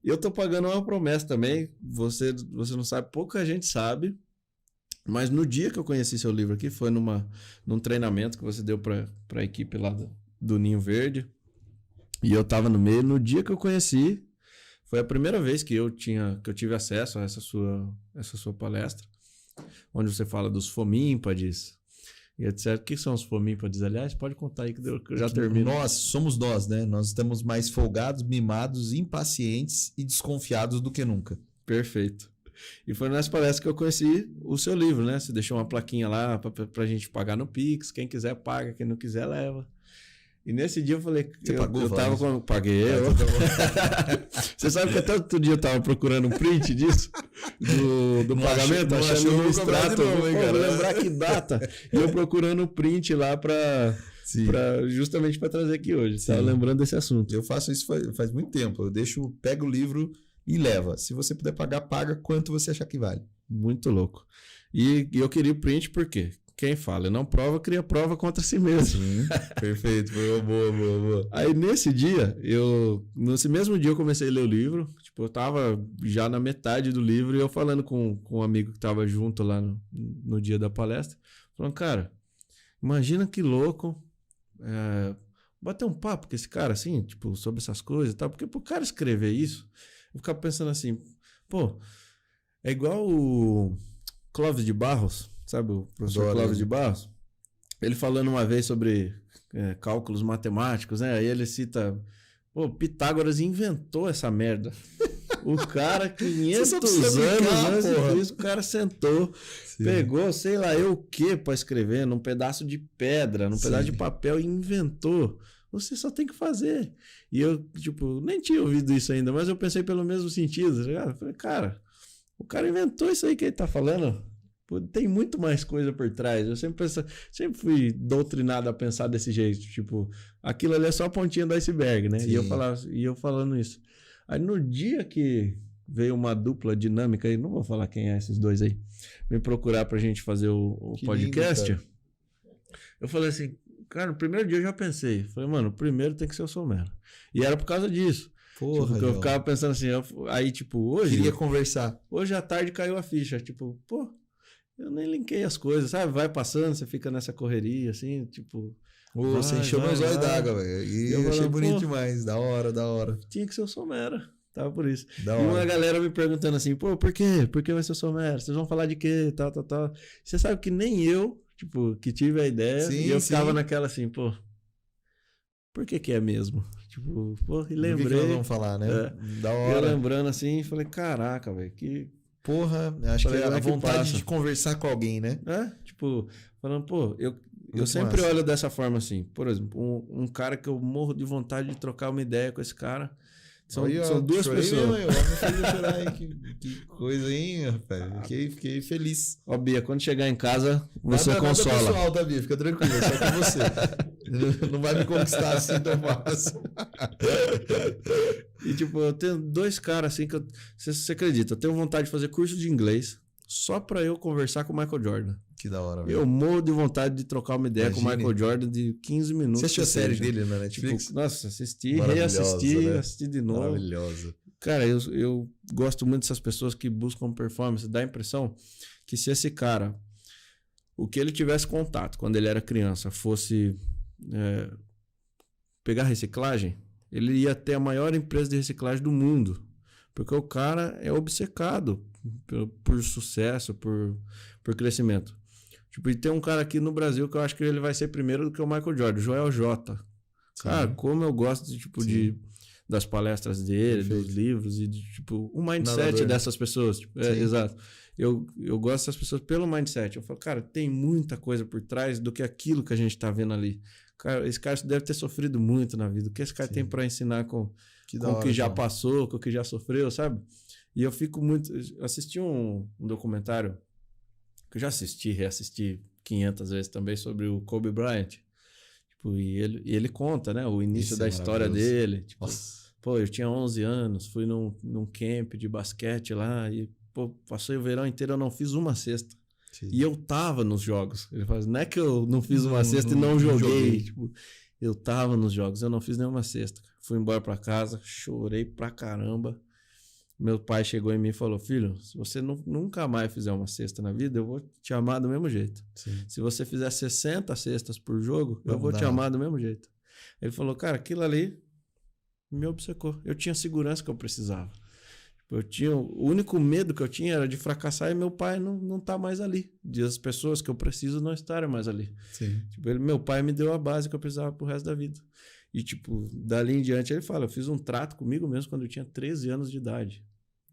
E eu tô pagando uma promessa também. Você não sabe, pouca gente sabe. Mas no dia que eu conheci seu livro aqui, foi num treinamento que você deu para a equipe lá do Ninho Verde. E eu tava no meio. No dia que eu conheci, foi a primeira vez que eu tive acesso a essa sua palestra, onde você fala dos fomímpades e etc. O que são os fomímpades, aliás? Pode contar aí que eu já termino. Somos nós, né? Nós estamos mais folgados, mimados, impacientes e desconfiados do que nunca. Perfeito. E foi nessa palestra que eu conheci o seu livro, né? Você deixou uma plaquinha lá pra gente pagar no Pix. Quem quiser paga, quem não quiser leva. E nesse dia eu falei... Você pagou? Eu tava com... Paguei. Você sabe que até outro dia eu tava procurando um print disso? Do pagamento, achando no extrato. Vou lembrar que data. E eu procurando o print lá justamente para trazer aqui hoje. Estava lembrando desse assunto. Eu faço isso faz muito tempo. Pego o livro e leva. Se você puder pagar, paga quanto você achar que vale. Muito louco. E eu queria o print porque quem fala não prova, cria prova contra si mesmo. Sim, perfeito. Boa. Aí nesse mesmo dia eu comecei a ler o livro. Tipo, eu tava já na metade do livro e eu falando com um amigo que tava junto lá no dia da palestra. Falando, cara, imagina que louco bater um papo com esse cara assim, tipo, sobre essas coisas e tal. Porque pro cara escrever isso, eu ficava pensando assim, pô, é igual o Clóvis de Barros, sabe o professor Clóvis de Barros? Ele falando uma vez sobre cálculos matemáticos, né? Aí ele cita, pô, Pitágoras inventou essa merda. O cara, 500 anos antes disso, o cara sentou, pegou, sei lá, o que pra escrever num pedaço de pedra, num pedaço de papel e inventou. Você só tem que fazer. E eu, tipo, nem tinha ouvido isso ainda, mas eu pensei pelo mesmo sentido. Eu falei, cara, o cara inventou isso aí que ele tá falando. Pô, tem muito mais coisa por trás. Eu sempre fui doutrinado a pensar desse jeito. Tipo, aquilo ali é só a pontinha do iceberg, né? E eu falando isso. Aí no dia que veio uma dupla dinâmica, aí não vou falar quem é esses dois aí, me procurar pra gente fazer o podcast, lindo, eu falei assim, cara, no primeiro dia eu já pensei. Falei, mano, o primeiro tem que ser o Somero. E era por causa disso. Porra, tipo, porque eu ficava pensando assim, aí tipo, hoje... Queria conversar. Hoje à tarde caiu a ficha, tipo, pô, eu nem linkei as coisas, sabe? Vai passando, você fica nessa correria, assim, tipo... Você encheu meus olhos d'água, velho. E eu achei bonito demais, da hora. Tinha que ser o Somero, tava por isso. E uma galera me perguntando assim, pô, por quê? Por que vai ser o Somero? Vocês vão falar de quê? Tal. Você sabe que nem eu... Tipo, que tive a ideia e eu ficava naquela assim, pô, por que é mesmo? Tipo, pô, e lembrei. Por que nós vamos falar, né? Da hora. Eu lembrando assim, falei, caraca, velho, que... Porra, acho que é a vontade de conversar com alguém, né? Tipo, falando, pô, eu sempre olho dessa forma assim, por exemplo, um cara que eu morro de vontade de trocar uma ideia com esse cara. São duas pessoas. Eu me fez chorar aí. Que coisa, hein, rapaz? Fiquei feliz. Ó, Bia, quando chegar em casa, você consola. Nada pessoal, tá, Bia? Fica tranquilo, só com você. Não vai me conquistar assim tão fácil. E, tipo, eu tenho dois caras assim que você acredita, eu tenho vontade de fazer curso de inglês só pra eu conversar com o Michael Jordan. Que da hora, velho. Eu morro de vontade de trocar uma ideia com o Michael Jordan de 15 minutos. Você assistiu a série dele na Netflix? Tipo, nossa, assisti, reassisti, né? Assisti de novo. Maravilhosa. Cara, eu gosto muito dessas pessoas que buscam performance. Dá a impressão que se esse cara, o que ele tivesse contato quando ele era criança, fosse pegar reciclagem, ele ia ter a maior empresa de reciclagem do mundo. Porque o cara é obcecado por sucesso, por crescimento. Tipo, e tem um cara aqui no Brasil que eu acho que ele vai ser primeiro do que o Michael Jordan, Joel J. Cara, como eu gosto das palestras dele, dos livros e de, tipo, o mindset dessas pessoas. Tipo, exato. Eu gosto dessas pessoas pelo mindset. Eu falo, cara, tem muita coisa por trás do que aquilo que a gente tá vendo ali. Cara, esse cara deve ter sofrido muito na vida. O que esse cara tem para ensinar com o que já passou, com o que já sofreu, sabe? E eu fico muito... Assisti um documentário que eu já reassisti 500 vezes também, sobre o Kobe Bryant. Tipo, e ele conta, né, o início da história dele. Tipo, pô, eu tinha 11 anos, fui num camp de basquete lá e, pô, passei o verão inteiro, eu não fiz uma cesta. Sim. E eu tava nos jogos. Ele fala, não é que eu não fiz uma cesta e não joguei. Tipo, eu tava nos jogos, eu não fiz nenhuma cesta. Fui embora pra casa, chorei pra caramba. Meu pai chegou em mim e falou, filho, se você nunca mais fizer uma cesta na vida, eu vou te amar do mesmo jeito. Sim. Se você fizer 60 cestas por jogo, eu Vamos vou dar. te amar do mesmo jeito. Ele falou, cara, aquilo ali me obcecou. Eu tinha a segurança que eu precisava. O único medo que eu tinha era de fracassar e meu pai não tá mais ali. De as pessoas que eu preciso não estarem mais ali. Sim. Tipo, meu pai me deu a base que eu precisava pro resto da vida. E, tipo, dali em diante ele fala, eu fiz um trato comigo mesmo quando eu tinha 13 anos de idade.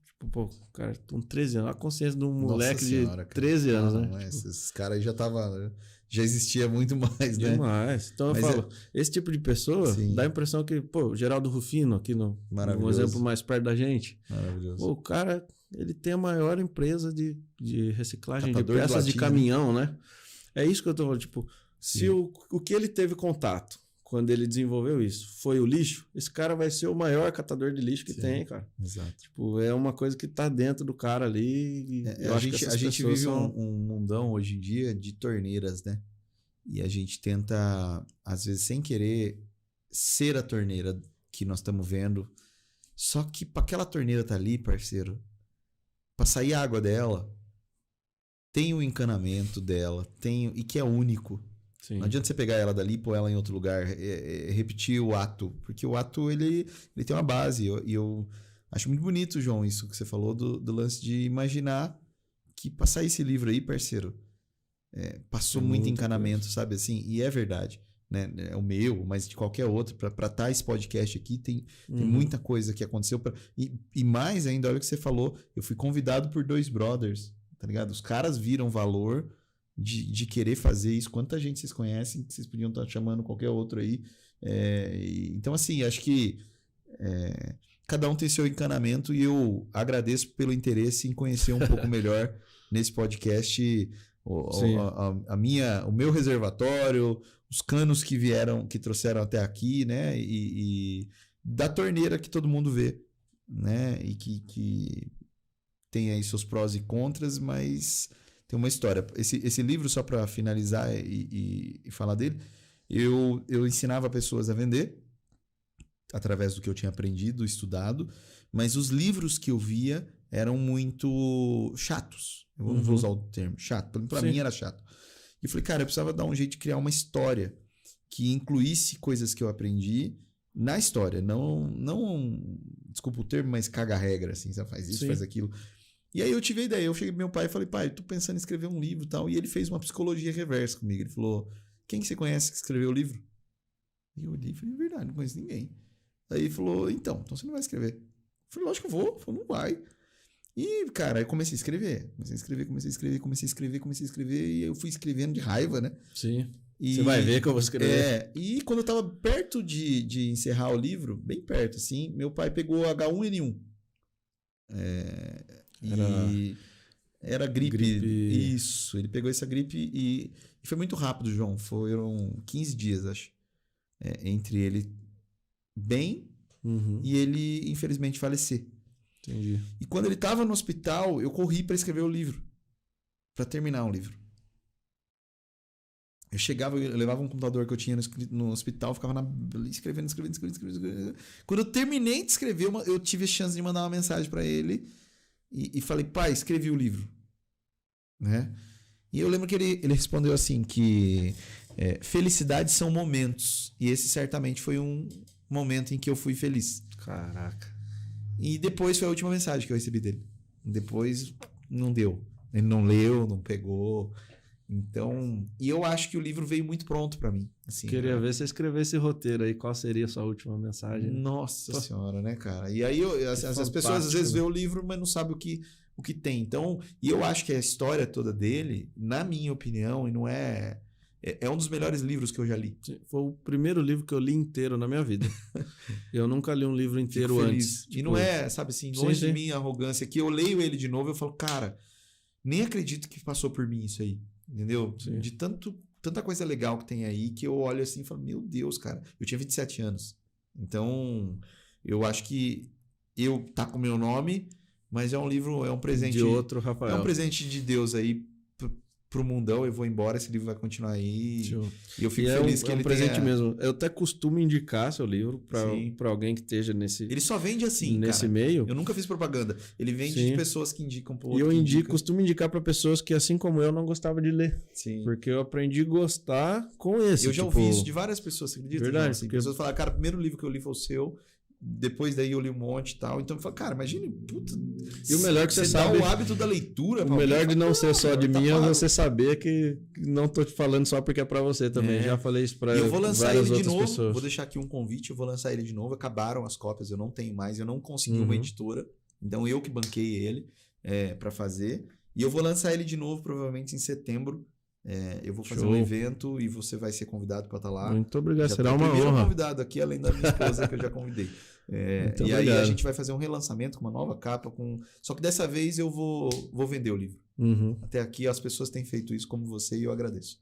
Tipo, pô, cara, com 13 anos, a consciência de um moleque Senhora, de 13 anos, não, né? Não, Tipo, esses caras aí já existia muito mais, né? demais. Então Mas eu falo, esse tipo de pessoa Sim. dá a impressão que, pô, o Geraldo Rufino, aqui um Maravilhoso. exemplo mais perto da gente. Maravilhoso. Pô, o cara, ele tem a maior empresa de reciclagem Catador de de peças de latinha, caminhão, né? É isso que eu tô falando, tipo, se o que ele teve contato quando ele desenvolveu isso foi o lixo, esse cara vai ser o maior catador de lixo que Sim. tem, cara. Exato. Tipo, é uma coisa que tá dentro do cara ali. E eu acho que a gente vive são... um mundão hoje em dia de torneiras, né? E a gente tenta, às vezes, sem querer, ser a torneira que nós estamos vendo. Só que para aquela torneira tá ali, parceiro, para sair a água dela, tem o encanamento dela, e que é único. Sim. Não adianta você pegar ela dali e pôr ela em outro lugar, repetir o ato, porque o ato ele tem uma base. E eu acho muito bonito, João, isso que você falou do lance de imaginar que para sair esse livro aí, parceiro, passou muito encanamento, coisa. Sabe assim? E é verdade, né? É o meu, mas de qualquer outro, para estar esse podcast aqui, tem muita coisa que aconteceu. E mais ainda, olha o que você falou, eu fui convidado por 2 brothers, tá ligado? Os caras viram valor de querer fazer isso. Quanta gente vocês conhecem que vocês podiam estar chamando qualquer outro aí. Então, assim, acho que cada um tem seu encanamento e eu agradeço pelo interesse em conhecer um pouco melhor nesse podcast o meu reservatório, os canos que trouxeram até aqui, né? E da torneira que todo mundo vê, né? E que tem aí seus prós e contras, mas tem uma história. Esse livro, só para finalizar e falar dele, eu ensinava pessoas a vender através do que eu tinha aprendido, estudado, mas os livros que eu via eram muito chatos. Eu não vou usar o termo chato, para mim era chato. E eu falei, cara, eu precisava dar um jeito de criar uma história que incluísse coisas que eu aprendi na história, não desculpa o termo, mas caga a regra, assim, você faz isso, faz aquilo. E aí eu tive a ideia, eu cheguei pro meu pai e falei, pai, eu tô pensando em escrever um livro e tal, e ele fez uma psicologia reversa comigo. Ele falou, quem que você conhece que escreveu o livro? E eu olhei e falei, verdade, não conheço ninguém. Aí ele falou, então você não vai escrever. Eu falei, lógico que eu vou. Ele falou, não vai. E, cara, aí comecei a escrever, e eu fui escrevendo de raiva, né? Sim. Você vai ver que eu vou escrever. E quando eu tava perto de encerrar o livro, bem perto, assim, meu pai pegou H1N1. Era gripe. Isso, ele pegou essa gripe e foi muito rápido, João. Foram 15 dias, acho. Entre ele bem e ele, infelizmente, falecer. Entendi. E quando ele estava no hospital, eu corri para escrever o livro. Para terminar o livro. Eu levava um computador que eu tinha no hospital, ficava escrevendo. Quando eu terminei de escrever, eu tive a chance de mandar uma mensagem para ele e falei, pai, escrevi o livro. Né? E eu lembro que ele respondeu assim, que felicidades são momentos. E esse certamente foi um momento em que eu fui feliz. Caraca. E depois foi a última mensagem que eu recebi dele. Depois não deu. Ele não leu, não pegou. Então, e eu acho que o livro veio muito pronto pra mim. Assim, queria ver você escrever esse roteiro aí. Qual seria a sua última mensagem? Nossa senhora, né, cara? E aí as pessoas às vezes vê o livro, mas não sabem o que tem. Então, e eu acho que a história toda dele, na minha opinião, e não é um dos melhores livros que eu já li. Foi o primeiro livro que eu li inteiro na minha vida. Eu nunca li um livro inteiro antes. E não é, sabe assim, longe de mim a arrogância, que eu leio ele de novo e eu falo, cara, nem acredito que passou por mim isso aí. Entendeu? Sim. De tanta coisa legal que tem aí, que eu olho assim e falo, meu Deus, cara. Eu tinha 27 anos. Então, eu acho que tá com o meu nome, mas é um livro, é um presente... De outro Rafael. É um presente de Deus aí pro mundão, eu vou embora, esse livro vai continuar aí. Show. E eu fico E feliz que é um ele presente tenha... mesmo. Eu até costumo indicar seu livro Sim. para alguém que esteja nesse Ele só vende assim, nesse cara. meio. Eu nunca fiz propaganda. Ele vende Sim. de pessoas que indicam pro E outro eu que indico, indica. costumo indicar para pessoas que, assim como eu, não gostava de ler. Sim. Porque eu aprendi a gostar com esse. Eu já tipo, ouvi isso de várias pessoas, você acredita? Verdade, João? Assim, porque- pessoas falaram, cara, o primeiro livro que eu li foi o seu, depois daí eu li um monte e tal. Então eu falo, cara, imagine, puta. E o melhor que você dá sabe- o hábito da leitura. O pra melhor alguém, de não ser só de tá mim é pago. você saber que não tô te falando só porque é pra você também. É. Já falei isso pra E eu vou lançar várias ele de outras novo. pessoas. Vou deixar aqui um convite, eu vou lançar ele de novo. Acabaram as cópias, eu não tenho mais, eu não consegui Uhum. uma editora. Então eu que banquei ele pra fazer. E eu vou lançar ele de novo, provavelmente em setembro. Eu vou fazer Show. um evento e você vai ser convidado para estar lá. Muito obrigado, Já será tô o uma primeiro honra. convidado aqui, além da minha esposa que eu já convidei. Muito E aí a obrigado. gente vai fazer um relançamento com uma nova capa. Só que dessa vez eu vou vender o livro. Uhum. Até aqui as pessoas têm feito isso como você e eu agradeço.